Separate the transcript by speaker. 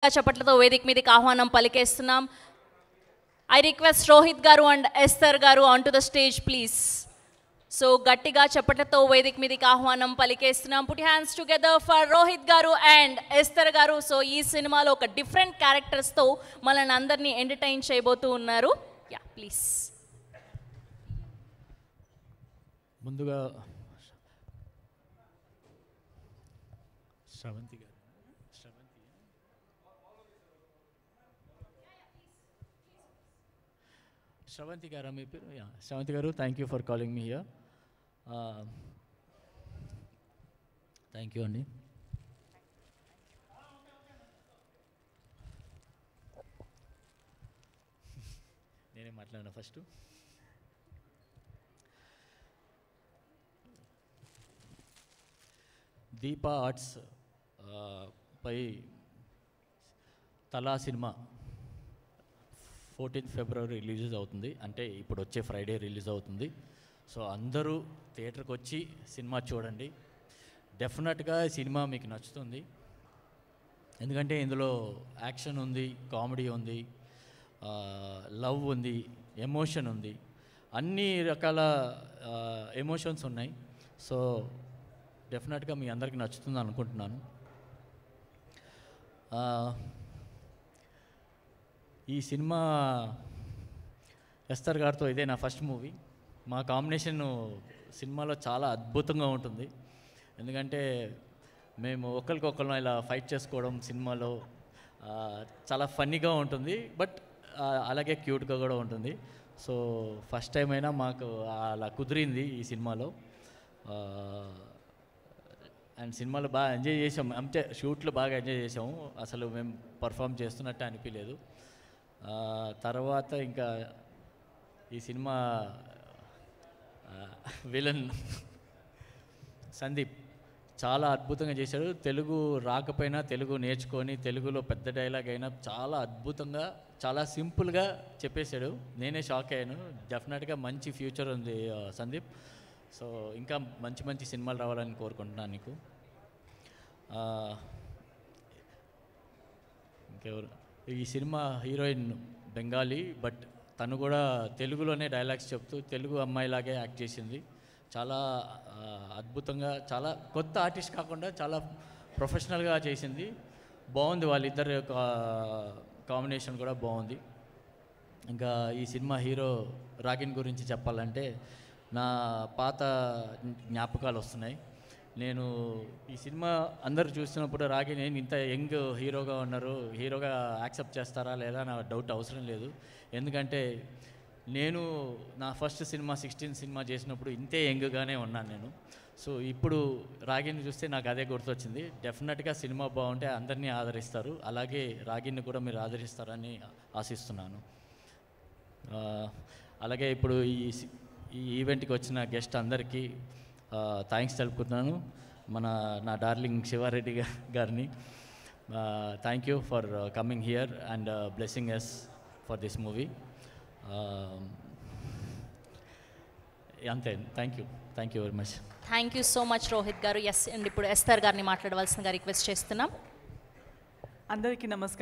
Speaker 1: చప్పట్లతో వేదిక మీదకి ఆహ్వానం పలికేస్తున్నాం. I request Rohit garu and Esther garu on to the stage please. So గట్టిగా చప్పట్లతో వేదిక మీదకి ఆహ్వానం పలికేస్తున్నాం. Put hands together for Rohit garu and Esther గారు. సో ఈ సినిమాలో ఒక డిఫరెంట్ క్యారెక్టర్స్తో మనల్ని అందరినీ ఎంటర్టైన్ చేయబోతూ ఉన్నారు. Yeah please.
Speaker 2: ముందుగా శ్రవంతి గారు మీ పేరు? శ్రవంతి గారు, thank you for calling me here. Thank you అండి. నేనే మాట్లాడినా ఫస్ట్. దీపా ఆర్ట్స్ పై తలా సినిమా 14th February రిలీజ్ అవుతుంది. అంటే ఇప్పుడు వచ్చే ఫ్రైడే రిలీజ్ అవుతుంది. సో అందరూ థియేటర్కి వచ్చి సినిమా చూడండి. డెఫినెట్గా సినిమా మీకు నచ్చుతుంది. ఎందుకంటే ఇందులో యాక్షన్ ఉంది, కామెడీ ఉంది, లవ్ ఉంది, ఎమోషన్ ఉంది, అన్ని రకాల ఎమోషన్స్ ఉన్నాయి. సో డెఫినెట్గా మీ అందరికీ నచ్చుతుంది అనుకుంటున్నాను. ఈ సినిమా ఎస్తర్ గారితో ఇదే నా ఫస్ట్ మూవీ. మా కాంబినేషన్ సినిమాలో చాలా అద్భుతంగా ఉంటుంది. ఎందుకంటే మేము ఒకరికొకరు ఇలా ఫైట్ చేసుకోవడం సినిమాలో చాలా ఫన్నీగా ఉంటుంది, బట్ అలాగే క్యూట్గా కూడా ఉంటుంది. సో ఫస్ట్ టైం అయినా మాకు అలా కుదిరింది ఈ సినిమాలో. అండ్ సినిమాలో బాగా ఎంజాయ్ చేసాము. అంటే షూట్లో బాగా ఎంజాయ్ చేసాము. అసలు మేము పర్ఫామ్ చేస్తున్నట్టు అనిపించలేదు. తర్వాత ఇంకా ఈ సినిమా విలన్ సందీప్ చాలా అద్భుతంగా చేశాడు. తెలుగు రాకపోయినా తెలుగు నేర్చుకొని తెలుగులో పెద్ద డైలాగ్ అయినా చాలా అద్భుతంగా, చాలా సింపుల్గా చెప్పేశాడు. నేనే షాక్ అయ్యాను. డెఫినెట్గా మంచి ఫ్యూచర్ ఉంది సందీప్. సో ఇంకా మంచి మంచి సినిమాలు రావాలని కోరుకుంటున్నాను నీకు. ఇంకెవరు? ఈ సినిమా హీరోయిన్ బెంగాలీ, బట్ తను కూడా తెలుగులోనే డైలాగ్స్ చెప్తూ తెలుగు అమ్మాయిలాగే యాక్ట్ చేసింది. చాలా అద్భుతంగా, చాలా కొత్త ఆర్టిస్ట్ కాకుండా చాలా ప్రొఫెషనల్గా చేసింది. బాగుంది. వాళ్ళిద్దరు కాంబినేషన్ కూడా బాగుంది. ఇంకా ఈ సినిమా హీరో రాగిన్ గురించి చెప్పాలంటే నా పాత జ్ఞాపకాలు వస్తున్నాయి. నేను ఈ సినిమా అందరూ చూస్తున్నప్పుడు రాగిన్ ఇంత యంగ్ హీరోగా ఉన్నారు, హీరోగా యాక్సెప్ట్ చేస్తారా లేదా నా డౌట్ అవసరం లేదు. ఎందుకంటే నేను నా ఫస్ట్ సినిమా 16 సినిమా చేసినప్పుడు ఇంతే యంగ్గానే ఉన్నాను నేను. సో ఇప్పుడు రాగిన్ని చూస్తే నాకు అదే గుర్తొచ్చింది. డెఫినెట్గా సినిమా బాగుంటే అందరినీ ఆదరిస్తారు. అలాగే రాగిన్ని కూడా మీరు ఆదరిస్తారని ఆశిస్తున్నాను. అలాగే ఇప్పుడు ఈ ఈవెంట్కి వచ్చిన గెస్ట్ అందరికీ థ్యాంక్స్ తెలుపుతున్నాను. నా డార్లింగ్ శివారెడ్డి గారిని thank you for coming here and blessings for this movie. అంతే. Thank you very much.
Speaker 1: Thank you so much Rohit garu. Yes and ఇప్పుడు ఎస్తర్ గారిని మాట్లాడవలసిందిగా రిక్వెస్ట్ చేస్తున్నాం.
Speaker 3: అందరికీ నమస్కారం.